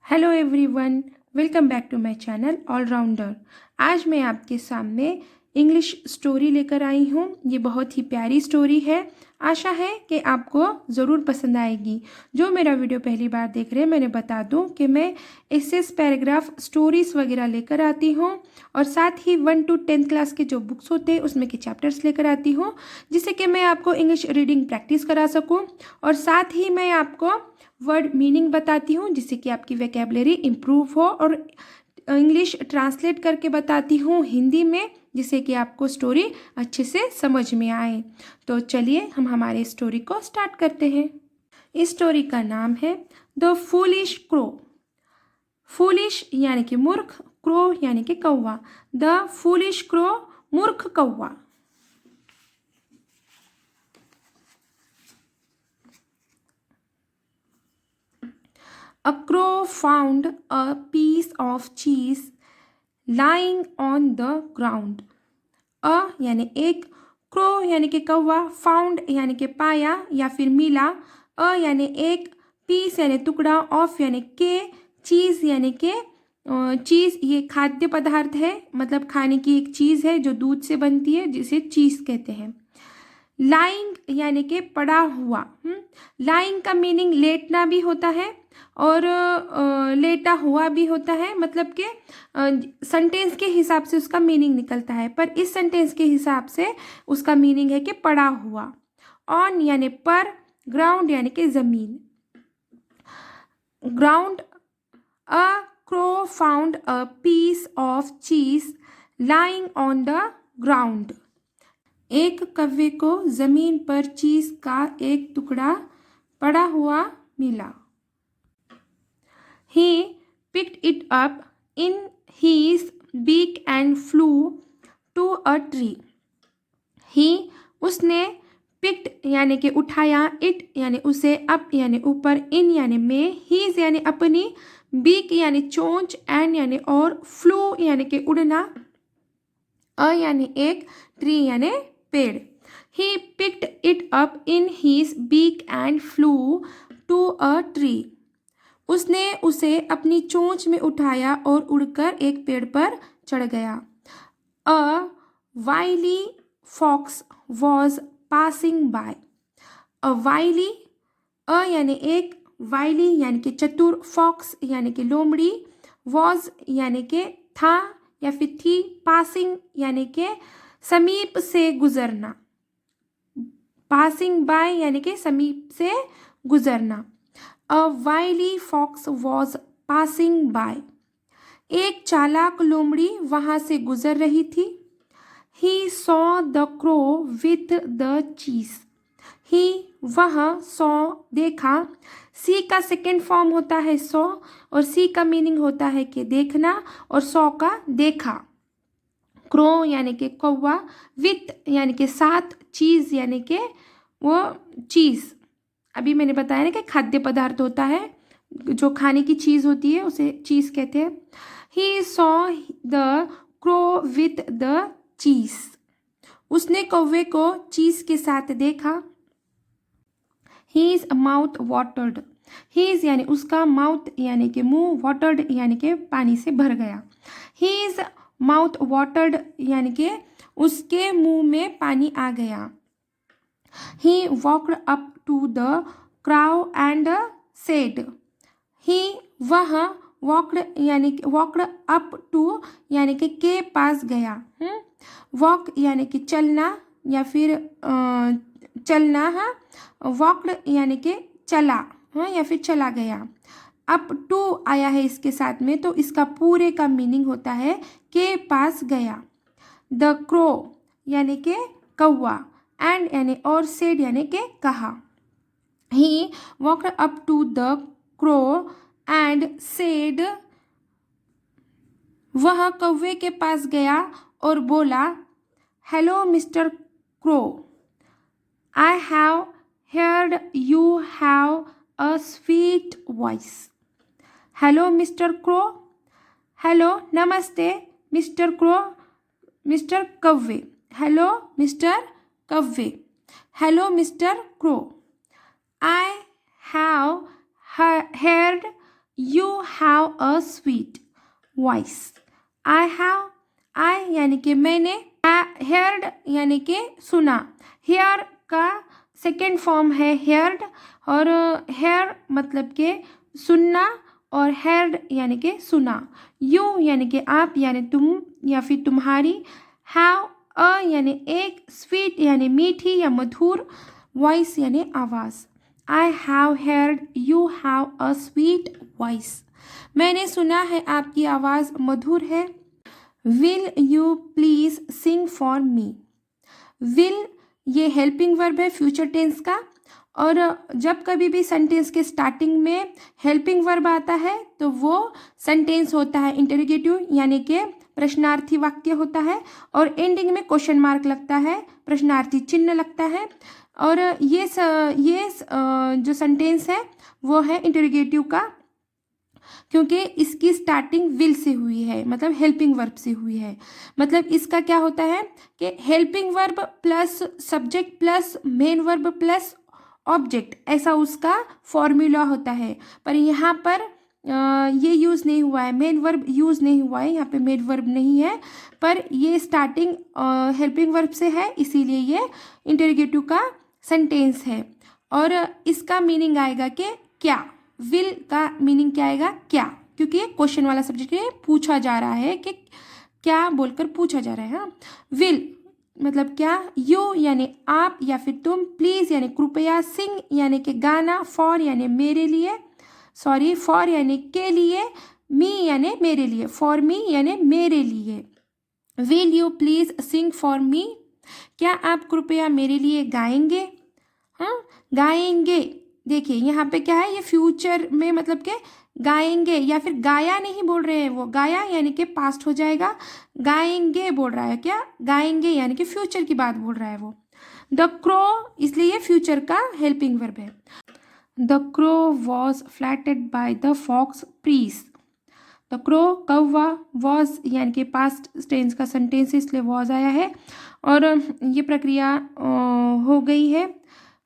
Hello everyone, welcome back to my channel allrounder. आज मैं आपके सामने इंग्लिश स्टोरी लेकर आई हूँ। ये बहुत ही प्यारी स्टोरी है। आशा है कि आपको ज़रूर पसंद आएगी। जो मेरा वीडियो पहली बार देख रहे हैं, मैंने बता दूँ कि मैं एसेस, पैराग्राफ, स्टोरीज़ वगैरह लेकर आती हूँ और साथ ही 1 to 10 क्लास के जो बुक्स होते हैं उसमें के चैप्टर्स लेकर आती हूँ, जिससे कि मैं आपको इंग्लिश रीडिंग प्रैक्टिस करा सकूँ और साथ ही मैं आपको वर्ड मीनिंग बताती हूँ जिससे कि आपकी वोकैबुलरी इम्प्रूव हो, और इंग्लिश ट्रांसलेट करके बताती हूँ हिंदी में, जिससे कि आपको स्टोरी अच्छे से समझ में आए। तो चलिए हम हमारे स्टोरी को स्टार्ट करते हैं। इस स्टोरी का नाम है द फूलिश क्रो। फूलिश यानी कि मूर्ख, क्रो यानी कि कौवा। द फूलिश क्रो, मूर्ख कौवा। A crow found a piece of cheese lying on the ground. अ यानी एक, क्रो यानी कि कौवा, फाउंड यानी कि पाया या फिर मिला, अ यानी एक, पीस यानी टुकड़ा, ऑफ यानी के, चीज़ यानी कि चीज़ ये खाद्य पदार्थ है, मतलब खाने की एक चीज़ है जो दूध से बनती है, जिसे चीज़ कहते हैं। लाइंग यानी कि पड़ा हुआ। लाइंग का मीनिंग लेटना भी होता है और लेटा हुआ भी होता है, मतलब कि सेंटेंस के हिसाब से उसका मीनिंग निकलता है, पर इस सेंटेंस के हिसाब से उसका मीनिंग है कि पड़ा हुआ। ऑन यानी पर, ग्राउंड यानी कि ज़मीन। Ground, a crow found a piece of cheese lying on the ground. एक कौवे को जमीन पर चीज का एक टुकड़ा पड़ा हुआ मिला। He picked it up in his beak and flew to a tree. He उसने, picked यानी कि उठाया, it यानी उसे, up यानी ऊपर, in यानी में, his यानी अपनी, beak यानी चोंच, and यानी और, flew यानी कि उड़ना, a यानी एक, tree यानी पेड़। He picked it up in his beak and flew to a tree. उसने उसे अपनी चोंच में उठाया और उड़कर एक पेड़ पर चढ़ गया। A wily fox was passing by. A wily, अ यानी एक, वाइली यानी कि चतुर, फॉक्स यानी कि लोमड़ी, was यानी कि था या फिर थी, पासिंग यानी कि समीप से गुजरना, पासिंग बाय यानी कि समीप से गुजरना। अ वाइली फॉक्स वॉज पासिंग बाय। एक चालाक लोमड़ी वहां से गुजर रही थी। ही saw the crow with the चीज। ही वह, सॉ देखा, सी का सेकेंड फॉर्म होता है सॉ, और सी का मीनिंग होता है कि देखना, और सॉ का देखा। क्रो यानी कि कौवा, विथ यानी कि साथ, चीज़ यानी कि वो चीज़, अभी मैंने बताया ना कि खाद्य पदार्थ होता है, जो खाने की चीज़ होती है उसे चीज़ कहते हैं। He saw the crow with the cheese. उसने कौवे को चीज़ के साथ देखा। His mouth watered. हीज यानी उसका, माउथ यानी कि मुंह, वाटर्ड यानी कि पानी से भर गया। हीज माउथ वाटर्ड यानी कि उसके मुंह में पानी आ गया। He walked up to the crow and said. He वह, वॉक्ड यानी कि वॉक्ड अप टू यानी कि के पास गया। वॉक यानी कि चलना या फिर चलना। हाँ, वॉक्ड यानी कि चला, हाँ, या फिर चला गया। अप टू आया है इसके साथ में, तो इसका पूरे का मीनिंग होता है के पास गया। द क्रो यानी कि कौवा, एंड यानी और, सेड यानी कि कहा। He walked up to the crow and said, वह कौवे के पास गया और बोला, hello mister crow, I have heard you have a sweet voice. Hello mister crow, hello नमस्ते मिस्टर क्रो, मिस्टर कौवे, हेलो मिस्टर कौवे, hello mister crow. I have heard You have a sweet voice. I have, I यानी कि मैंने, heard यानी कि सुना. hear का सेकेंड फॉर्म है heard, और hear मतलब कि सुनना, और heard यानी कि सुना. you यानी कि आप यानी तुम या फिर तुम्हारी. have a यानी एक, sweet यानी मीठी या मधुर, voice यानी आवाज़. I have heard you have a sweet voice. मैंने सुना है आपकी आवाज़ मधुर है. Will you please sing for me? Will ये हेल्पिंग वर्ब है फ्यूचर टेंस का, और जब कभी भी सेंटेंस के स्टार्टिंग में हेल्पिंग वर्ब आता है तो वो सेंटेंस होता है इंटरोगेटिव यानी कि प्रश्नार्थी वाक्य होता है, और एंडिंग में क्वेश्चन मार्क लगता है, प्रश्नार्थी चिन्ह लगता है. और ये जो सेंटेंस है वो है इंटरोगेटिव का, क्योंकि इसकी स्टार्टिंग विल से हुई है, मतलब हेल्पिंग वर्ब से हुई है. मतलब इसका क्या होता है कि helping verb plus subject plus main verb plus object, ऐसा उसका फॉर्मूला होता है. पर यहाँ पर ये यूज़ नहीं हुआ है, मेन वर्ब यूज़ नहीं हुआ है, यहाँ पे मेन वर्ब नहीं है, पर ये स्टार्टिंग हेल्पिंग वर्ब से है, इसीलिए ये इंटरोगेटिव का सेंटेंस है. और इसका मीनिंग आएगा कि क्या. विल का मीनिंग क्या आएगा, क्या, क्योंकि ये क्वेश्चन वाला सब्जेक्ट है, पूछा जा रहा है कि क्या बोलकर पूछा जा रहा है. हाँ, विल मतलब क्या. यू यानी आप या फिर तुम. प्लीज़ यानी कृपया. सिंग यानी कि गाना. फॉर यानी मेरे लिए, सॉरी फॉर यानी के लिए. मी यानी मेरे लिए. फॉर मी यानी मेरे लिए. Will you please sing for me? क्या आप कृपया मेरे लिए गाएंगे. हाँ, गाएंगे. देखिए यहाँ पे क्या है, ये फ्यूचर में मतलब कि गाएंगे या फिर गाया नहीं बोल रहे हैं, वो गाया यानी कि पास्ट हो जाएगा, गाएंगे बोल रहा है. क्या, गाएंगे यानी कि फ्यूचर की बात बोल रहा है वो. द क्रो, इसलिए ये फ्यूचर का हेल्पिंग वर्ब है. The crow was flattered by the fox praise. The crow कौवा, वॉज यानी कि पास्ट टेंस का सेंटेंस है इसलिए वॉज आया है, और ये प्रक्रिया हो गई है.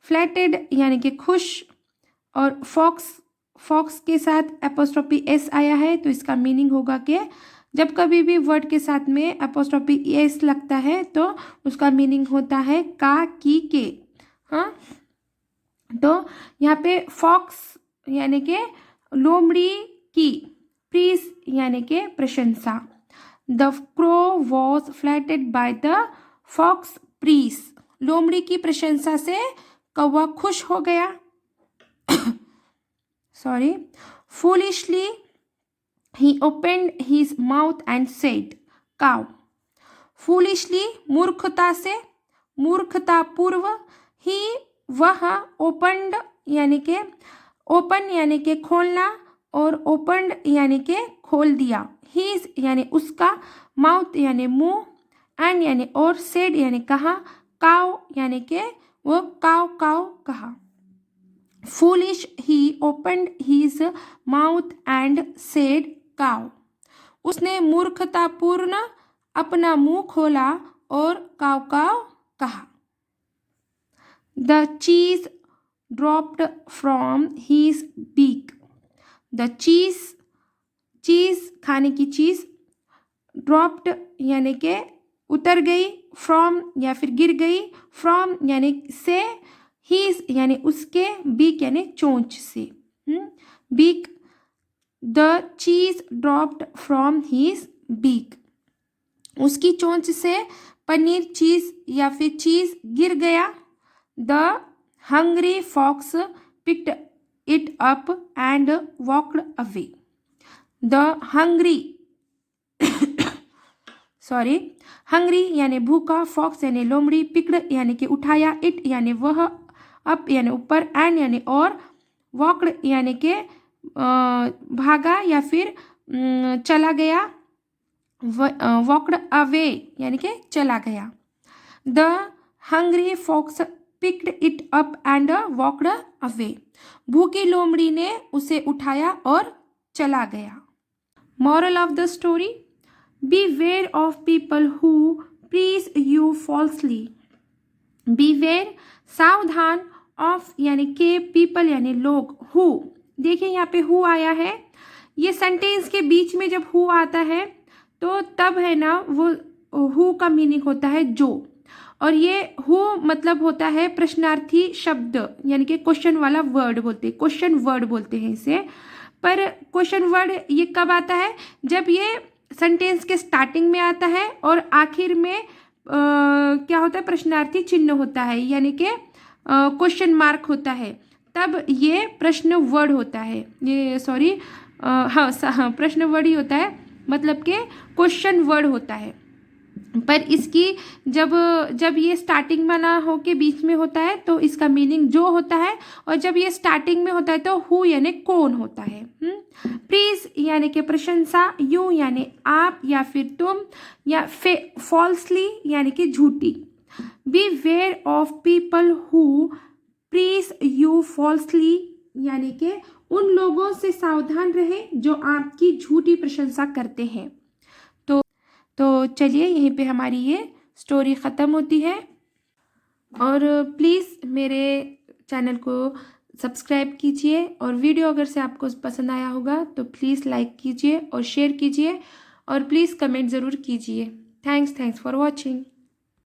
फ्लैटेड यानी कि खुश, और फॉक्स के साथ एपोस्ट्रोफी एस आया है, तो इसका मीनिंग होगा कि जब कभी भी वर्ड के साथ में एपोस्ट्रोफी एस लगता है तो उसका मीनिंग होता है का, की, के. हाँ, तो यहाँ पे फॉक्स यानी कि लोमड़ी की, प्रीस यानी कि प्रशंसा. The crow was flattered by the fox praise. लोमड़ी की प्रशंसा से कौवा खुश हो गया. Sorry. Foolishly, he opened his mouth and said, cow. Foolishly, मूर्खता से, मूर्खता पूर्व. he वह, opened यानी कि ओपन यानी कि खोलना, और opened यानी कि खोल दिया. his यानी उसका, mouth यानी मुंह, and यानी और, said यानी कहा, cow यानी कि वो काव काव कहा. Foolish, he opened his mouth and said cow. उसने मूर्खतापूर्ण अपना मुंह खोला और काव काव कहा. The cheese dropped from his beak. The cheese खाने की चीज, dropped यानी कि उतर गई, from या फिर गिर गई, from यानी से, his यानी उसके, beak यानी चोंच से. beak. The cheese dropped from his beak. उसकी चोंच से पनीर, चीज या फिर चीज गिर गया. The hungry fox picked it up and walked away. The hungry hungry यानी भूखा, फॉक्स यानी लोमड़ी, पिक्ड यानी कि उठाया, इट यानी वह, अप यानी ऊपर, एंड यानी और, वॉक्ड यानी कि भागा या फिर चला गया, वॉक्ड अवे यानी कि चला गया. The hungry fox picked it up and walked away. भूखी लोमड़ी ने उसे उठाया और चला गया. Moral of the story. Beware of people who praise you falsely. Beware सावधान, of यानी के, people यानी लोग, who देखिए यहाँ पे हु आया है, ये सेंटेंस के बीच में जब हु आता है तो तब है ना वो हु का मीनिंग होता है जो, और ये हु मतलब होता है प्रश्नार्थी शब्द, यानी कि क्वेश्चन वाला वर्ड बोलते हैं, क्वेश्चन वर्ड बोलते हैं इसे। पर क्वेश्चन वर्ड ये कब आता है, जब ये सेंटेंस के स्टार्टिंग में आता है और आखिर में क्या होता है, प्रश्नार्थी चिन्ह होता है, यानी कि क्वेश्चन मार्क होता है, तब ये प्रश्न वर्ड होता है। ये सॉरी हाँ प्रश्न वर्ड ही होता है, मतलब कि क्वेश्चन वर्ड होता है। पर इसकी जब ये स्टार्टिंग में ना हो के बीच में होता है तो इसका मीनिंग जो होता है, और जब ये स्टार्टिंग में होता है तो हु यानी कौन होता है। प्लीज यानी कि प्रशंसा, यू यानी आप या फिर तुम, या फॉल्सली यानी कि झूठी। Beware of people who praise you falsely, यानी कि उन लोगों से सावधान रहे जो आपकी झूठी प्रशंसा करते हैं। तो चलिए यहीं पे हमारी ये स्टोरी ख़त्म होती है, और प्लीज़ मेरे चैनल को सब्सक्राइब कीजिए, और वीडियो अगर से आपको पसंद आया होगा तो प्लीज़ लाइक कीजिए और शेयर कीजिए, और प्लीज़ कमेंट ज़रूर कीजिए। Thanks for watching.